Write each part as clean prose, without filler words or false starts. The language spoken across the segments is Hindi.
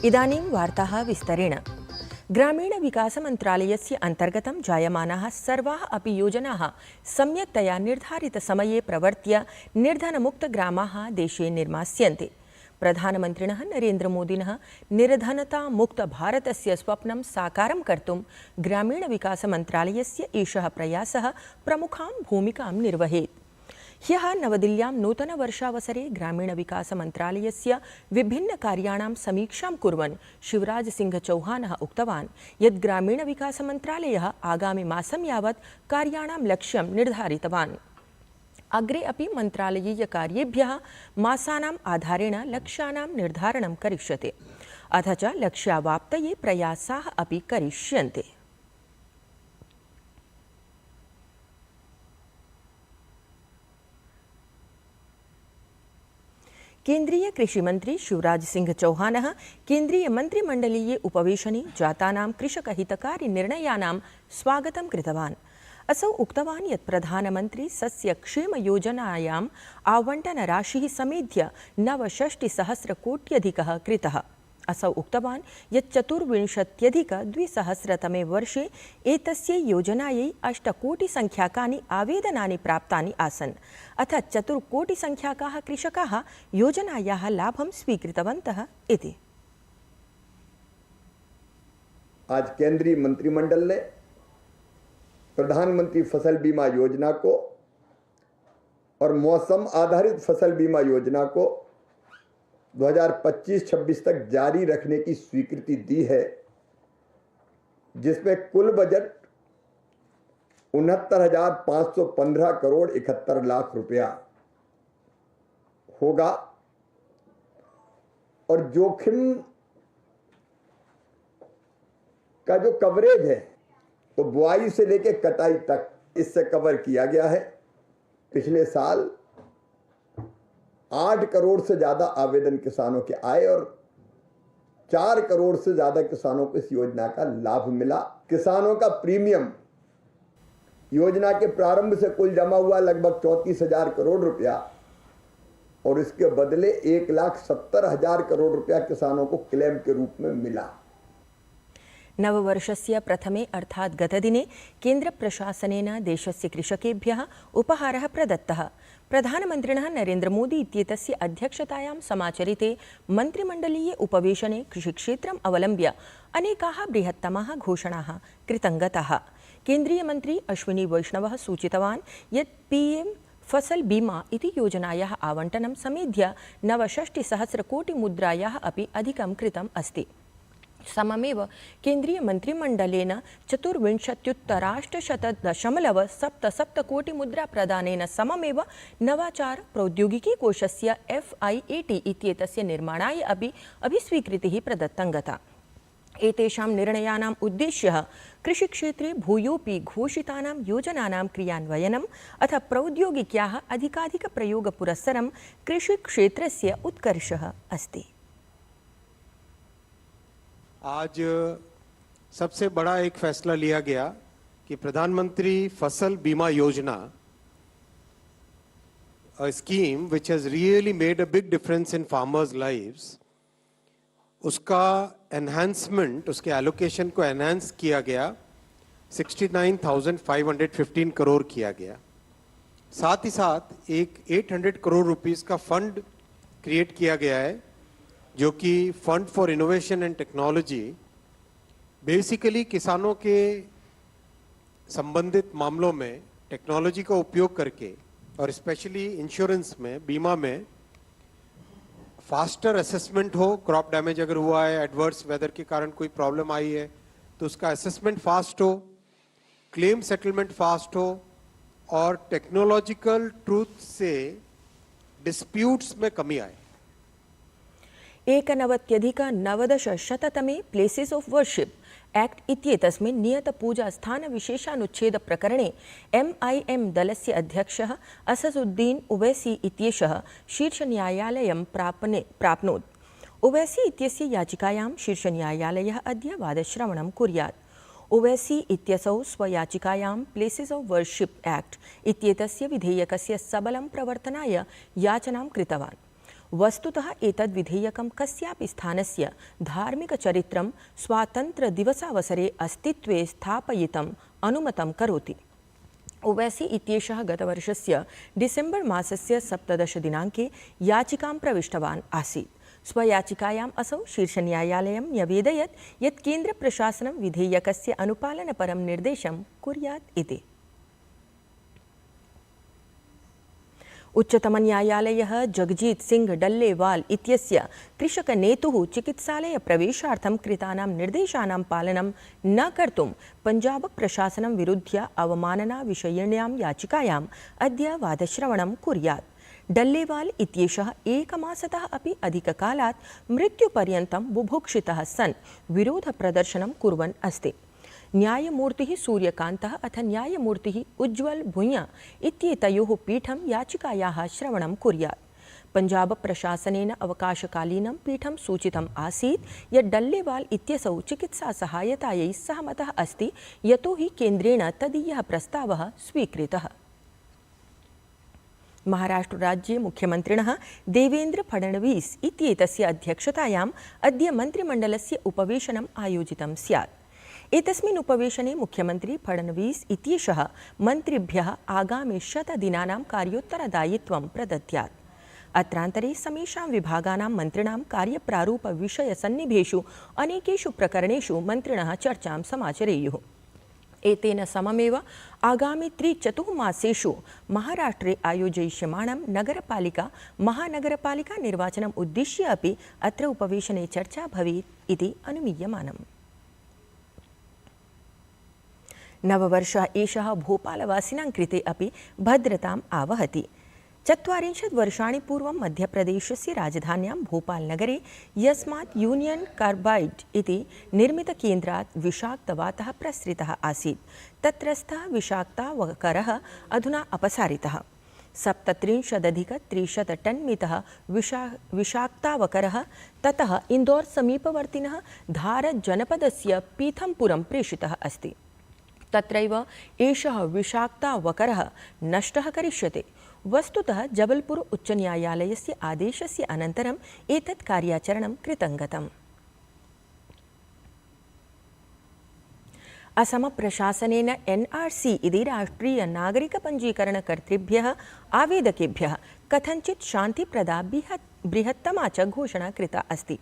इदानीं वार्ताः विस्तरेण। ग्रामीणविकासमन्त्रालयस्य अन्तर्गतं जायमानाः सर्वाः अपि योजनाः सम्यक्तया निर्धारितसमये प्रवर्त्य निर्धनमुक्तग्रामाः देशे निर्मास्यन्ते। प्रधानमन्त्रिणः नरेन्द्रमोदिनः निर्धनतामुक्तभारतस्य स्वप्नं साकारं कर्तुं ग्रामीणविकासमन्त्रालयस्य एषः प्रयासः प्रमुखां भूमिकां निर्वहेत्। ह्यः नवदिल्ल्यां नूतनवर्षावसरे ग्रामीणविकासमन्त्रालयस्य विभिन्नकार्याणां समीक्षां कुर्वन् शिवराज सिंह चौहानः उक्तवान् यत् ग्रामीणविकासमन्त्रालयः आगामि मासं यावत् कार्याणां लक्ष्यं निर्धारितवान्। अग्रे अपि मन्त्रालयीयकार्येभ्यः मासानाम् आधारेण लक्ष्यानां निर्धारणं करिष्यते, अथ च लक्ष्यावाप्तये प्रयासाः अपि करिष्यन्ते। केन्द्रीय कृषिमंत्री शिवराज सिंह चौहानः केन्द्रीय मन्त्रिमण्डलीये उपवेशने जातानां कृषकहितकारी निर्णयानां स्वागतं कृतवान्। असौ उक्तवान् यत् प्रधानमन्त्री सस्यक्षेमयोजनायाम् आवण्टनराशिः समेध्य 69,000,कोट्यधिकः कृतः। असौ उक्तवान् यत् 24,200 वर्षे एतस्यै योजनायै 8 कोटिसंख्याकानि आवेदनानि प्राप्तानि आसन्, अथ 4 कोटिसंख्याकाः कृषकाः योजनायाः लाभं स्वीकृतवन्तः इति। आज केंद्रीय मंत्रिमंडल ने प्रधानमंत्री फसल बीमा योजना को और मौसम आधारित फसल बीमा योजना को 2025-26 तक जारी रखने की स्वीकृति दी है, जिसमें कुल बजट 69,515 करोड़ 71 लाख रुपया होगा और जोखिम का जो कवरेज है तो बुआई से लेकर कटाई तक इससे कवर किया गया है। पिछले साल 8 करोड़ से ज्यादा आवेदन किसानों के आए और 4 करोड़ से ज्यादा किसानों को इस योजना का लाभ मिला। किसानों का प्रीमियम योजना के प्रारंभ से कुल जमा हुआ लगभग 34,000 करोड़ रुपया और इसके बदले 1,70,000 करोड़ रुपया किसानों को क्लेम के रूप में मिला। नववर्षस्य प्रथमे अर्थात् गतदिने केन्द्रप्रशासनेन देशस्य कृषकेभ्यः उपहारः प्रदत्तः। प्रधानमन्त्रिणः नरेन्द्रमोदी इत्येतस्य अध्यक्षतायां समाचरिते मन्त्रिमण्डलीय उपवेशने कृषिक्षेत्रम् अवलम्ब्य अनेकाः बृहत्तमाः घोषणाः कृतङ्गताः। केन्द्रीयमन्त्री अश्विनी वैष्णवः सूचितवान् यत् पीएम फसल बीमा इति योजनायाः आवण्टनं समेध्य 69,000 कोटि मुद्रायाः अपि अधिकं कृतम् अस्ति। सममेव केन्द्रीय मन्त्रिमण्डलेन 24,800.77 कोटि मुद्रा प्रदानेन सममेव नवाचार प्रौद्योगिकी कोषस्य FIAT इत्येतस्य निर्माणाय अपि अभिस्वीकृतिः प्रदत्तङ्गता। एतेषां निर्णयानाम् उद्देश्यः कृषिक्षेत्रे भूयोऽपि घोषितानां योजनानां क्रियान्वयनम् अथ प्रौद्योगिक्याः अधिकाधिकप्रयोगपुरस्सरं कृषिक्षेत्रस्य उत्कर्षः अस्ति। आज सबसे बड़ा एक फैसला लिया गया कि प्रधानमंत्री फसल बीमा योजना, a scheme which has really made a big difference in farmers' lives, उसका एनहांसमेंट, उसके एलोकेशन को एनहांस किया गया, 69,515 करोड़ किया गया। साथ ही साथ एक 800 करोड़ रुपीस का फंड क्रिएट किया गया है, जो कि fund for innovation and technology basically किसानों के संबंधित मामलों में टेक्नोलॉजी का उपयोग करके और स्पेशली इंश्योरेंस में, बीमा में फास्टर असेसमेंट हो। क्रॉप डैमेज अगर हुआ है, एडवर्स वेदर के कारण कोई प्रॉब्लम आई है तो उसका असेसमेंट फास्ट हो, क्लेम सेटलमेंट फास्ट हो और टेक्नोलॉजिकल ट्रूथ से डिस्प्यूट्स में कमी आए। 1990 प्लेसेस ऑफ वर्शिप एक्ट इत्येतस्मिन् नियतपूजास्थानविशेषानुच्छेदप्रकरणे MIM दलस्य अध्यक्षः असदुद्दीन ओवैसी इत्येषः शीर्षन्यायालयं प्राप्नोत्। ओवैसी इत्यस्य याचिकायां शीर्षन्यायालयः अद्य वादश्रवणं कुर्यात्। ओवैसी इत्यसौ स्वयाचिकायां प्लेसेस ऑफ वर्शिप एक्ट इत्येतस्य विधेयकस्य सबलं प्रवर्तनाय याचनां कृतवान्। वस्तुतः एतद् विधेयकं कस्यापि स्थानस्य धार्मिकचरित्रं स्वातन्त्र्यदिवसावसरे अस्तित्वे स्थापयितुम् अनुमतं करोति। ओवैसी इत्येषः गतवर्षस्य डिसेम्बर् मासस्य 17 दिनाङ्के याचिकां प्रविष्टवान् आसीत्। स्वयाचिकायाम् असौ शीर्षन्यायालयं न्यवेदयत् यत् केन्द्रप्रशासनं विधेयकस्य अनुपालनपरं निर्देशं कुर्यात् इति। उच्चतमन्यायालयः जगजीत सिंह डल्लेवाल इत्यस्य कृषकनेतुः चिकित्सालयप्रवेशार्थं कृतानां निर्देशानां पालनं न कर्तुं पञ्जाब प्रशासनं विरुध्य अवमाननाविषयिण्यां याचिकायाम् अद्य वादश्रवणं कुर्यात्। डल्लेवाल इत्येषः एकमासतः अपि अधिककालात् मृत्युपर्यन्तं बुभुक्षितः सन् विरोधप्रदर्शनं कुर्वन् अस्ति। न्यायमूर्तिः सूर्यकान्तः अथ न्यायमूर्तिः उज्ज्वल भुइयां इत्येतयोः पीठं याचिकायाः श्रवणं कुर्यात्। पञ्जाब प्रशासनेन अवकाशकालीनं पीठं सूचितम् आसीत् यत् डल्लेवाल इत्यसौ चिकित्सासहायतायै सहमतः अस्ति, यतो हि केन्द्रेण तदीयः प्रस्तावः स्वीकृतः। महाराष्ट्रराज्ये मुख्यमन्त्रिणः देवेन्द्र फडणवीस इत्येतस्य अध्यक्षतायाम् अद्य मन्त्रिमण्डलस्य उपवेशनम् आयोजितं स्यात्। एतस्मिन् उपवेशने मुख्यमन्त्री फडणवीस इत्येषः मन्त्रिभ्यः आगामि 100 दिनानां कार्योत्तरदायित्वं प्रदद्यात्। अत्रान्तरे समेषां विभागानां मन्त्रिणां कार्यप्रारूपविषयसन्निभेषु अनेकेषु प्रकरणेषु मन्त्रिणः चर्चां समाचरेयुः। एतेन सममेव आगामि 3-4 मासेषु महाराष्ट्रे आयोजयिष्यमाणं नगरपालिका महानगरपालिका निर्वाचनम् उद्दिश्य अपि अत्र उपवेशने चर्चा भवेत् इति अनुमीयमानम्। नववर्षः एषः भोपालवासिनां कृते अपि भद्रताम् आवहति। 40 वर्षाणि पूर्वं मध्यप्रदेशस्य राजधान्यां भोपालनगरे यस्मात् यूनियन कार्बाइड इति निर्मितकेन्द्रात् विषाक्तवातः प्रसृतः आसीत्, तत्रस्थः विषाक्तावकरः अधुना अपसारितः। 37,300 टन् मितः विषाक्तावकरः ततः इन्दौर समीपवर्तिनः धार जनपदस्य पीथमपुरं प्रेषितः अस्ति। तत्रैव एषः विषाक्तावकरः नष्टः करिष्यते। वस्तुतः जबलपुर उच्चन्यायालयस्य आदेशस्य अनन्तरम् एतत् कार्याचरणं कृतं गतम्। असम प्रशासनेन NRC इति राष्ट्रीय नागरिकपञ्जीकरणकर्तृभ्यः आवेदकेभ्यः कथञ्चित् शान्तिप्रदा बृहत्तमा च घोषणा कृता अस्ति।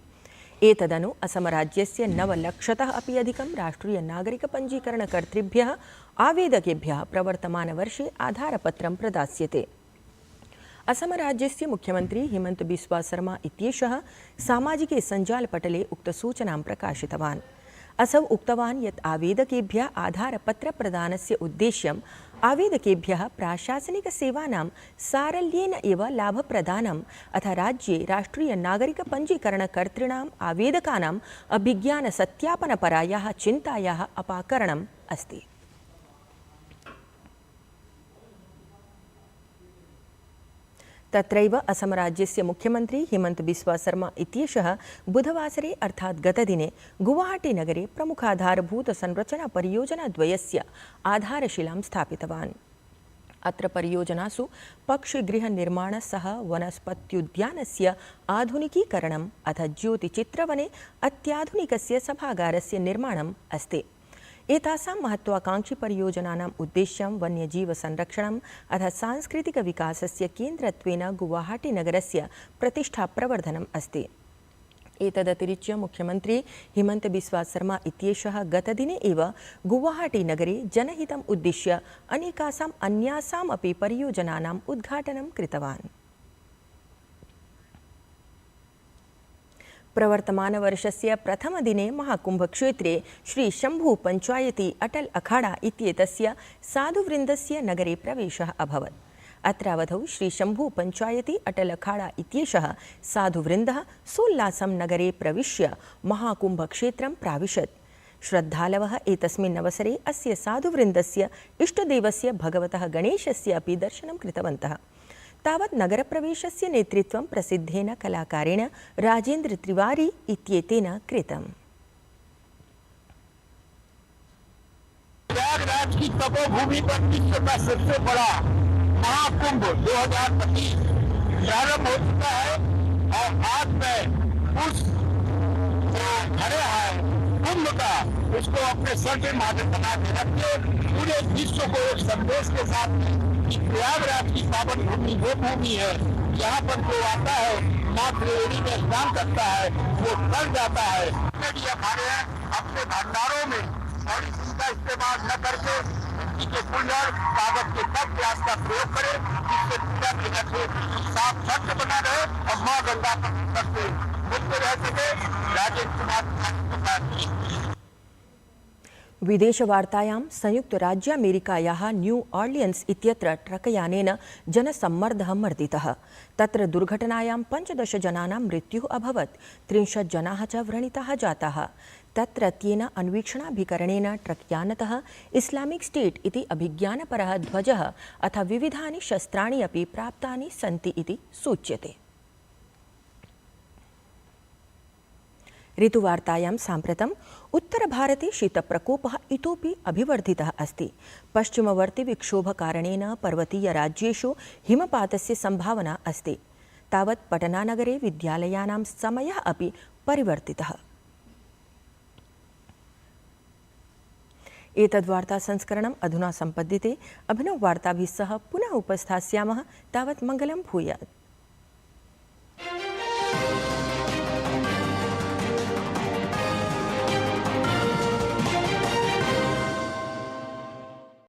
एतदनु असमराज्यस्य 9 लक्षतः अपि अधिकं राष्ट्रीय नागरिकपञ्जीकरणकर्तृभ्यः आवेदकेभ्यः प्रवर्तमानवर्षे आधारपत्रं प्रदास्यते। असमराज्यस्य मुख्यमन्त्री हिमंत बिस्वा शर्मा इत्येषः सामाजिके सञ्जालपटले उक्तसूचनां प्रकाशितवान्। असौ उक्तवान् यत् आवेदकेभ्यः आधारपत्रप्रदानस्य उद्देश्यम् आवेदकेभ्यः प्राशासनिकसेवानां सारल्येन एव लाभप्रदानम् अथ राज्ये राष्ट्रीय नागरिकपञ्जीकरणकर्तॄणाम् आवेदकानाम् अभिज्ञानसत्यापनपरायाः चिन्तायाः अपाकरणम् अस्ति। तत्रैव असमराज्यस्य मुख्यमन्त्री हिमंत बिस्वा शर्मा इत्येषः बुधवासरे अर्थात् गतदिने गुवाहाटीनगरे प्रमुखाधारभूतसंरचनापरियोजनाद्वयस्य आधारशिलां स्थापितवान्। अत्र परियोजनासु पक्षिगृहनिर्माणसह वनस्पत्युद्यानस्य आधुनिकीकरणम् अथ ज्योतिचित्रवने अत्याधुनिकस्य सभागारस्य निर्माणम् अस्ति। एतासां महत्वाकांक्षी परियोजनानाम् उद्देश्यं वन्यजीवसंरक्षणम् अथ सांस्कृतिकविकासस्य केन्द्रत्वेन गुवाहाटीनगरस्य प्रतिष्ठाप्रवर्धनम् अस्ति। एतदतिरिच्य मुख्यमन्त्री हिमंत बिस्वा शर्मा इत्येषः गतदिने एव गुवाहाटीनगरे जनहितम् उद्दिश्य अनेकासाम् अन्यासाम् अपि परियोजनानाम् उद्घाटनं कृतवान्। प्रवर्तमानवर्षस्य प्रथमदिने महाकुम्भक्षेत्रे श्री शम्भू पञ्चायती अटल अखाड़ा इत्येतस्य साधुवृन्दस्य नगरे प्रवेशः अभवत्। अत्रावधौ श्री शम्भू पञ्चायती अटल अखाड़ा इत्येषः साधुवृन्दः सोल्लासं नगरे प्रविश्य महाकुम्भक्षेत्रं प्राविशत्। श्रद्धालवः एतस्मिन् अवसरे अस्य साधुवृन्दस्य इष्टदेवस्य भगवतः गणेशस्य अपि दर्शनं कृतवन्तः। तावत् नगरप्रवेशस्य नेतृत्वं प्रसिद्धेन कलाकारेण राजेन्द्र तिवारी इत्येतेन कृतम्। प्रयागराज की तपोभूमि पर विश्व का सबसे बड़ा महाकुंभ 2025 प्रारंभ हो चुका है। हाथ में उस जो भरे है कुंभ का, उसको अपने सर के माथे बना के रखे, पूरे विश्व को एक संदेश के साथ कि प्रयागराज की पावन भूमि वो भूमि है यहाँ पर जो आता है माँ त्रिवेणी में स्नान करता है वो कर जाता है। भी हमारे अपने भंडारों में और इसका इस्तेमाल न करके मिट्टी के कुल्हड़, कागज के कप, प्याज का प्रयोग करें, जिससे पूजा के रखे साफ स्वच्छ बना रहे और माँ गंगा पर से मुक्त रह सके। राजेंद्र कुमार विदेशवार्तायां संयुक्तराज्यामेरिकायाः न्यू ऑर्लियन्स् इत्यत्र ट्रकयानेन जनसम्मर्दः मर्दितः। तत्र दुर्घटनायां 15 जनानां मृत्युः अभवत्, 30 जनाः च व्रणिताः जाताः। तत्रत्येन अन्वीक्षणाभिकरणेन ट्रक्यानतः इस्लामिक स्टेट् इति अभिज्ञानपरः ध्वजः अथ विविधानि शस्त्राणि अपि प्राप्तानि सन्ति इति सूच्यते। ऋतुवार्तायां साम्प्रतम् उत्तरभारते शीतप्रकोपः इतोपि अभिवर्धितः अस्ति। पश्चिमवर्ति विक्षोभकारणेन पर्वतीयराज्येषु हिमपातस्य सम्भावना अस्ति। तावत् पटनानगरे विद्यालयानां समयः अपि परिवर्तितः। एतद्वार्तासंस्करणम् अधुना सम्पद्यते। अभिनववार्ताभिः सह पुनः उपस्थास्यामः। तावत् मङ्गलं भूयात्।